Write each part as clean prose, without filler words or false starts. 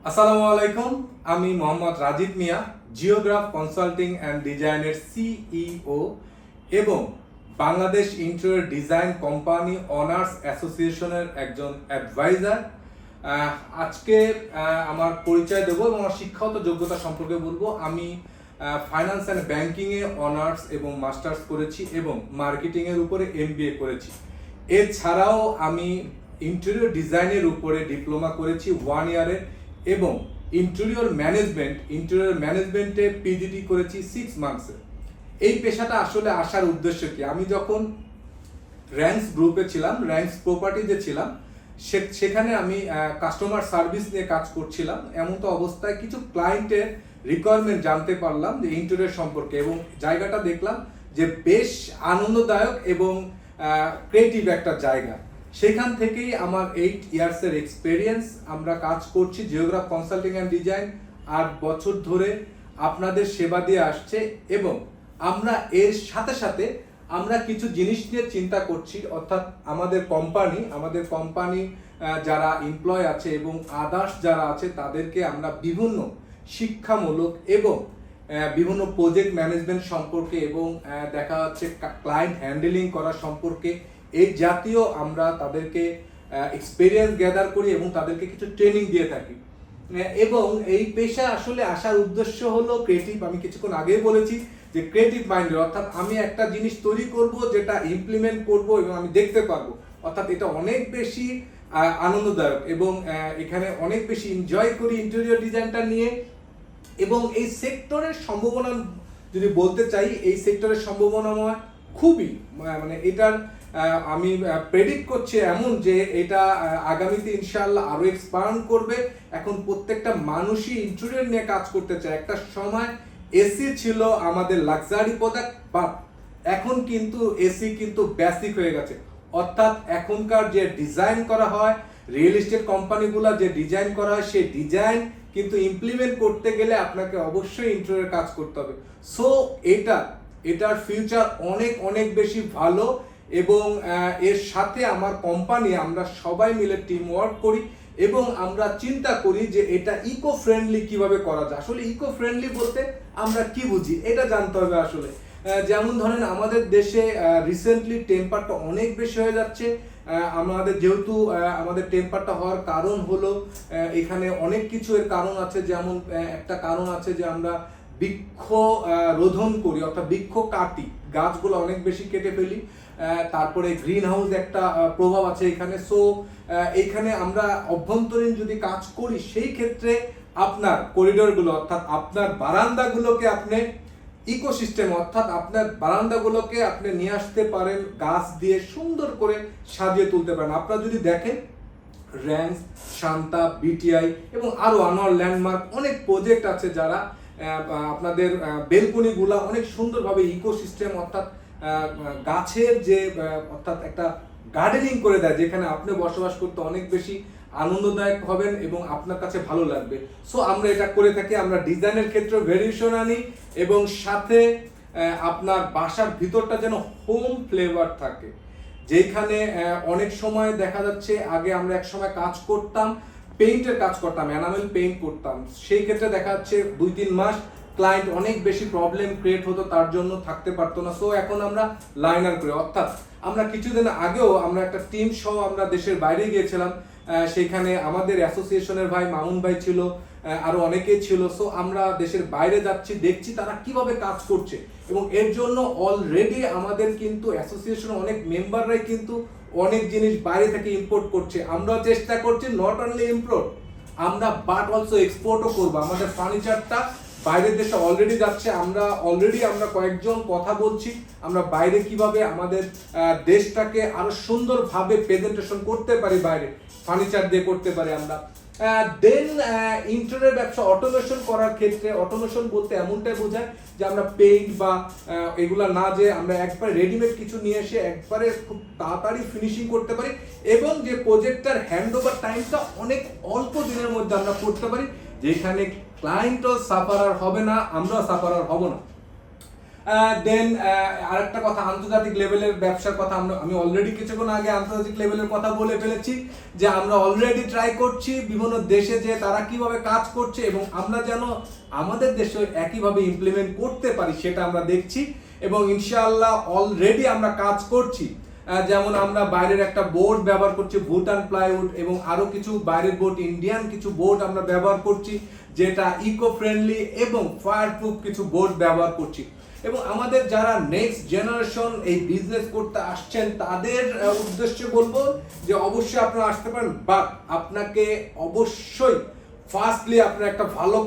আসসালামু আলাইকুম। আমি মোহাম্মদ রাজীব মিয়া, জিওগ্রাফ কনসাল্টিং অ্যান্ড ডিজাইনের সিইও এবং Bangladesh interior design company honours অ্যাসোসিয়েশনের একজন অ্যাডভাইজার। আজকে আমার পরিচয় দেবো এবং আমার শিক্ষাগত যোগ্যতা সম্পর্কে বলবো। আমি ফাইন্যান্স অ্যান্ড ব্যাংকিংয়ে অনার্স এবং মাস্টার্স করেছি এবং মার্কেটিংয়ের উপরে এমবিএ করেছি। এছাড়াও আমি ইন্টেরিয়র ডিজাইনের উপরে ডিপ্লোমা করেছি 1 ইয়ারের এবং ইন্টেরিয়র ম্যানেজমেন্টে পিজিডি করেছি 6 মান্থসে। এই পেশাটা আসলে আসার উদ্দেশ্য কি? আমি যখন র্যাঙ্কস গ্রুপে ছিলাম, র্যাঙ্কস প্রপার্টিতে ছিলাম, সেখানে আমি কাস্টমার সার্ভিস নিয়ে কাজ করছিলাম। এমন তো অবস্থায় কিছু ক্লায়েন্টের রিকোয়ারমেন্ট জানতে পারলাম যে ইন্টেরিয়র সম্পর্কে, এবং জায়গাটা দেখলাম যে বেশ আনন্দদায়ক এবং ক্রিয়েটিভ একটা জায়গা। সেখান থেকেই আমার 8 ইয়ার্সের এক্সপেরিয়েন্স। আমরা কাজ করছি জিওগ্রাফ কনসাল্টিং অ্যান্ড ডিজাইন 8 বছর ধরে আপনাদের সেবা দিয়ে আসছে, এবং আমরা এর সাথে সাথে আমরা কিছু জিনিস নিয়ে চিন্তা করছি। অর্থাৎ আমাদের কোম্পানি যারা এমপ্লয় আছে এবং আদার্স যারা আছে তাদেরকে আমরা বিভিন্ন শিক্ষামূলক এবং বিভিন্ন প্রজেক্ট ম্যানেজমেন্ট সম্পর্কে এবং দেখা যাচ্ছে ক্লায়েন্ট হ্যান্ডেলিং করা সম্পর্কে এই জাতীয় আমরা তাদেরকে এক্সপেরিয়েন্স গ্যাদার করি এবং তাদেরকে কিছু ট্রেনিং দিয়ে থাকি। এবং এই পেশা আসলে আসার উদ্দেশ্য হলো ক্রিয়েটিভ। আমি কিছুক্ষণ আগেই বলেছি যে ক্রিয়েটিভ মাইন্ডের, অর্থাৎ আমি একটা জিনিস তৈরি করব যেটা ইমপ্লিমেন্ট করব এবং আমি দেখতে পারবো। অর্থাৎ এটা অনেক বেশি আনন্দদায়ক এবং এখানে অনেক বেশি এনজয় করি ইন্টেরিয়র ডিজাইনটা নিয়ে। এবং এই সেক্টরের সম্ভাবনা যদি বলতে চাই, এই সেক্টরের সম্ভাবনাময় খুবই, মানে এটার আমি প্রেডিক্ট করছি এমন যে এটা আগামীতে ইনশাআল্লাহ আরো এক্সপান্ড করবে। এখন প্রত্যেকটা মানুষই ইন্টেরিয়র নিয়ে কাজ করতে চায়। একটা সময় এসি ছিল আমাদের লাক্সারি প্রোডাক্ট, বাট এখন কিন্তু এসি কিন্তু বেসিক হয়ে গেছে। অর্থাৎ এখনকার যে ডিজাইন করা হয়, রিয়েল এস্টেট কোম্পানিগুলো যে ডিজাইন করা হয়, সেই ডিজাইন কিন্তু ইমপ্লিমেন্ট করতে গেলে আপনাকে অবশ্যই ইন্টেরিয়র কাজ করতে হবে। সো এটার ফিউচার অনেক অনেক বেশি ভালো। এবং এর সাথে আমার কোম্পানি, আমরা সবাই মিলে টিম ওয়ার্ক করি এবং আমরা চিন্তা করি যে এটা ইকো ফ্রেন্ডলি কিভাবে করা যায়। আসলে ইকো ফ্রেন্ডলি বলতে আমরা কি বুঝি এটা জানতে হবে। আসলে যেমন ধরেন আমাদের দেশে রিসেন্টলি টেম্পারটা অনেক বেশি হয়ে যাচ্ছে। আমাদের যেহেতু আমাদের টেম্পারটা হওয়ার কারণ হলো এখানে অনেক কিছু এর কারণ আছে। যেমন একটা কারণ আছে যে আমরা বৃক্ষ রোধন করি, অর্থাৎ বৃক্ষ কাটি, গাছগুলো অনেক বেশি কেটে ফেলি। তারপরে গ্রিন হাউস একটা প্রভাব আছে এখানে। সো এইখানে আমরা অভ্যন্তরীণ যদি কাজ করি, সেই ক্ষেত্রে আপনার করিডোরগুলো, অর্থাৎ আপনার বারান্দাগুলোকে আপনি ইকোসিস্টেম, অর্থাৎ আপনার বারান্দাগুলোকে আপনি নিয়ে আসতে পারেন, গাছ দিয়ে সুন্দর করে সাজিয়ে তুলতে পারেন। আপনারা যদি দেখেন র্যান্স, শান্তা, বিটিআই এবং আরো আনোয়ার ল্যান্ডমার্ক অনেক প্রজেক্ট আছে যারা আপনাদের বেলকনিগুলা অনেক সুন্দরভাবে ইকোসিস্টেম, অর্থাৎ গাছের যে অর্থাৎ একটা গার্ডেনিং করে দেয়, যেখানে আপনি বসবাস করতে অনেক বেশি আনন্দদায়ক হবেন এবং আপনার কাছে ভালো লাগবে। সো আমরা এটা করে থাকি। আমরা ডিজাইনের ক্ষেত্রে ভেরিয়েশন আনি এবং সাথে আপনার বাসার ভিতরটা যেন হোম ফ্লেভার থাকে। যেখানে অনেক সময় দেখা যাচ্ছে আগে আমরা এক সময় কাজ করতাম, পেইন্টের কাজ করতাম, এনামেল পেইন্ট করতাম, সেই ক্ষেত্রে দেখা যাচ্ছে 2-3 মাস ক্লায়েন্ট অনেক বেশি প্রবলেম ক্রিয়েট হতো, তার জন্য থাকতে পারতো না। সো এখন আমরা লাইনার করি। অর্থাৎ আমরা কিছুদিন আগেও আমরা একটা টিম সহ আমরা দেশের বাইরে গিয়েছিলাম। সেখানে আমাদের অ্যাসোসিয়েশনের ভাই মামুন ভাই ছিল, আরো অনেকেই ছিল। সো আমরা দেশের বাইরে যাচ্ছি, দেখছি তারা কিভাবে কাজ করছে এবং এর জন্য অলরেডি আমাদের কিন্তু অ্যাসোসিয়েশনের অনেক মেম্বাররাই কিন্তু অনেক জিনিস বাইরে থেকে ইম্পোর্ট করছে। আমরাও চেষ্টা করছি নট অনলি ইম্পোর্ট, আমরা বাট অলসো এক্সপোর্টও করবো। আমাদের ফার্নিচারটা বাইরের দেশে অলরেডি যাচ্ছে। আমরা কয়েকজন কথা বলছি আমরা বাইরে কিভাবে আমাদের দেশটাকে আরো সুন্দরভাবে প্রেজেন্টেশন করতে পারি, বাইরে ফার্নিচার দিয়ে করতে পারি আমরা। দেন ইন্টেরিয়র ব্যবসা অটোমেশন করার ক্ষেত্রে, অটোমেশন বলতে এমনটাই বোঝায় যে আমরা পেইন্ট বা এগুলা না, যে আমরা একবার রেডিমেড কিছু নিয়ে এসে একবারে খুব তাড়াতাড়ি ফিনিশিং করতে পারি এবং যে প্রজেক্টটার হ্যান্ড ওভার টাইমটা অনেক অল্প দিনের মধ্যে আমরা করতে পারি, যেখানে ক্লায়েন্টও সাফারার হবে না, আমরাও সাফারার হব না। দেন আরেকটা কথা, আন্তর্জাতিক লেভেলের ব্যবসার কথা আমি অলরেডি কিছুক্ষণ আগে আন্তর্জাতিক লেভেলের কথা বলে ফেলেছি যে আমরা অলরেডি ট্রাই করছি বিভিন্ন দেশে যে তারা কিভাবে কাজ করছে এবং আমরা যেন আমাদের দেশে একইভাবে ইমপ্লিমেন্ট করতে পারি সেটা আমরা দেখছি এবং ইনশাআল্লাহ অলরেডি আমরা কাজ করছি। যেমন আমরা বাইরের একটা বোর্ড ব্যবহার করছি ভুটান প্লাইউড এবং আরো কিছু বাইরের বোর্ড, ইন্ডিয়ান কিছু বোর্ড আমরা ব্যবহার করছি যেটা ইকো ফ্রেন্ডলি এবং ফায়ার প্রুফ কিছু বোর্ড ব্যবহার করছি। এবং আমাদের যারা নেক্সট জেনারেশন এই বিজনেস করতে আসছেন তাদের উদ্দেশ্যে বলবো যে অবশ্যই আপনারা আসতে পারেন, বাট আপনাকে অবশ্যই ফার্স্টলি আপনার একটা ভালো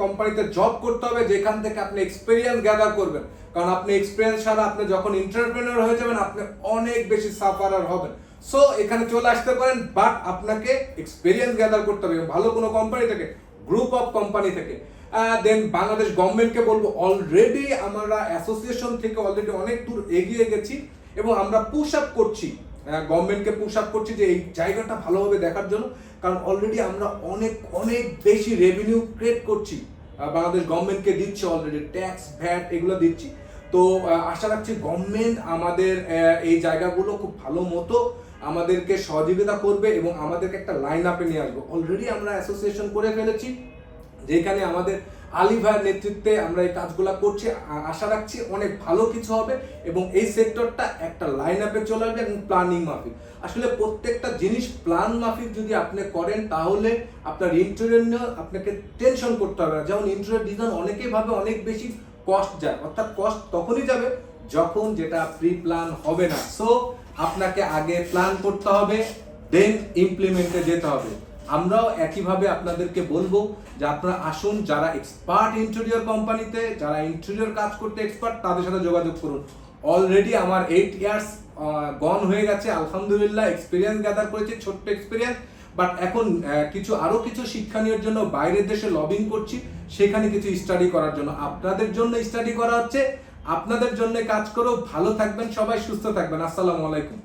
কোম্পানিতে জব করতে হবে যেখান থেকে আপনি এক্সপিরিয়েন্স গ্যাদার করবেন, কারণ আপনি এক্সপিরিয়েন্স ছাড়া আপনি যখন এন্টারপ্রেনার হয়ে যাবেন আপনি অনেক বেশি সাফারার হবেন। সো এখানে চলে আসতে পারেন, বাট আপনাকে এক্সপিরিয়েন্স গ্যাদার করতে হবে ভালো কোনো কোম্পানি থেকে, গ্রুপ অফ কোম্পানি থেকে। দেন বাংলাদেশ গভর্নমেন্টকে বলবো অলরেডি আমরা অ্যাসোসিয়েশন থেকে অলরেডি অনেক দূর এগিয়ে গেছি এবং আমরা পুশ আপ করছি, গভর্নমেন্টকে পুশ আপ করছি যে এই জায়গাটা ভালোভাবে দেখার জন্য, কারণ অলরেডি আমরা অনেক অনেক বেশি রেভিনিউ ক্রিয়েট করছি, বাংলাদেশ গভর্নমেন্টকে দিচ্ছি অলরেডি ট্যাক্স ভ্যাট এগুলো দিচ্ছি। তো আশা রাখছি গভর্নমেন্ট আমাদের এই জায়গাগুলো খুব ভালো মতো আমাদেরকে সহযোগিতা করবে এবং আমাদেরকে একটা লাইন আপে নিয়ে আসবে। অলরেডি আমরা অ্যাসোসিয়েশন করে ফেলেছি যেখানে আমাদের আলী ভাইয়ের নেতৃত্বে আমরা এই কাজগুলো করছি। আশা রাখছি অনেক ভালো কিছু হবে এবং এই সেক্টরটা একটা লাইন আপে চলে আসবে এবং প্ল্যানিং মাফিক। আসলে প্রত্যেকটা জিনিস প্ল্যান মাফিক যদি আপনি করেন তাহলে আপনার ইন্টেরিয়র নিয়ে আপনাকে টেনশন করতে হবে না। যেমন ইন্টেরিয়র ডিজাইন অনেকেই ভাবে অনেক বেশি কস্ট যায়, অর্থাৎ কস্ট তখনই যাবে যখন যেটা প্রি প্ল্যান হবে না। সো আপনাকে আগে প্ল্যান করতে হবে, দেন ইমপ্লিমেন্টে যেতে হবে। আমরাও একইভাবে আপনাদেরকে বলবো যে আপনারা আসুন, যারা এক্সপার্ট ইন্টেরিয়র কোম্পানিতে, যারা ইন্টেরিয়র কাজ করতে এক্সপার্ট তাদের সাথে যোগাযোগ করুন। অলরেডি আমার 8 ইয়ার্স গন হয়ে গেছে, আলহামদুলিল্লাহ এক্সপিরিয়েন্স গ্যাদার করেছি, ছোট্ট এক্সপিরিয়েন্স, বাট এখন আরো কিছু শিক্ষণীয়র জন্য বাইরের দেশে লবিং করছি, সেখানে কিছু স্টাডি করার জন্য। আপনাদের জন্য স্টাডি করা হচ্ছে, আপনাদের জন্য কাজ করো। ভালো থাকবেন সবাই, সুস্থ থাকবেন। আসসালামু আলাইকুম।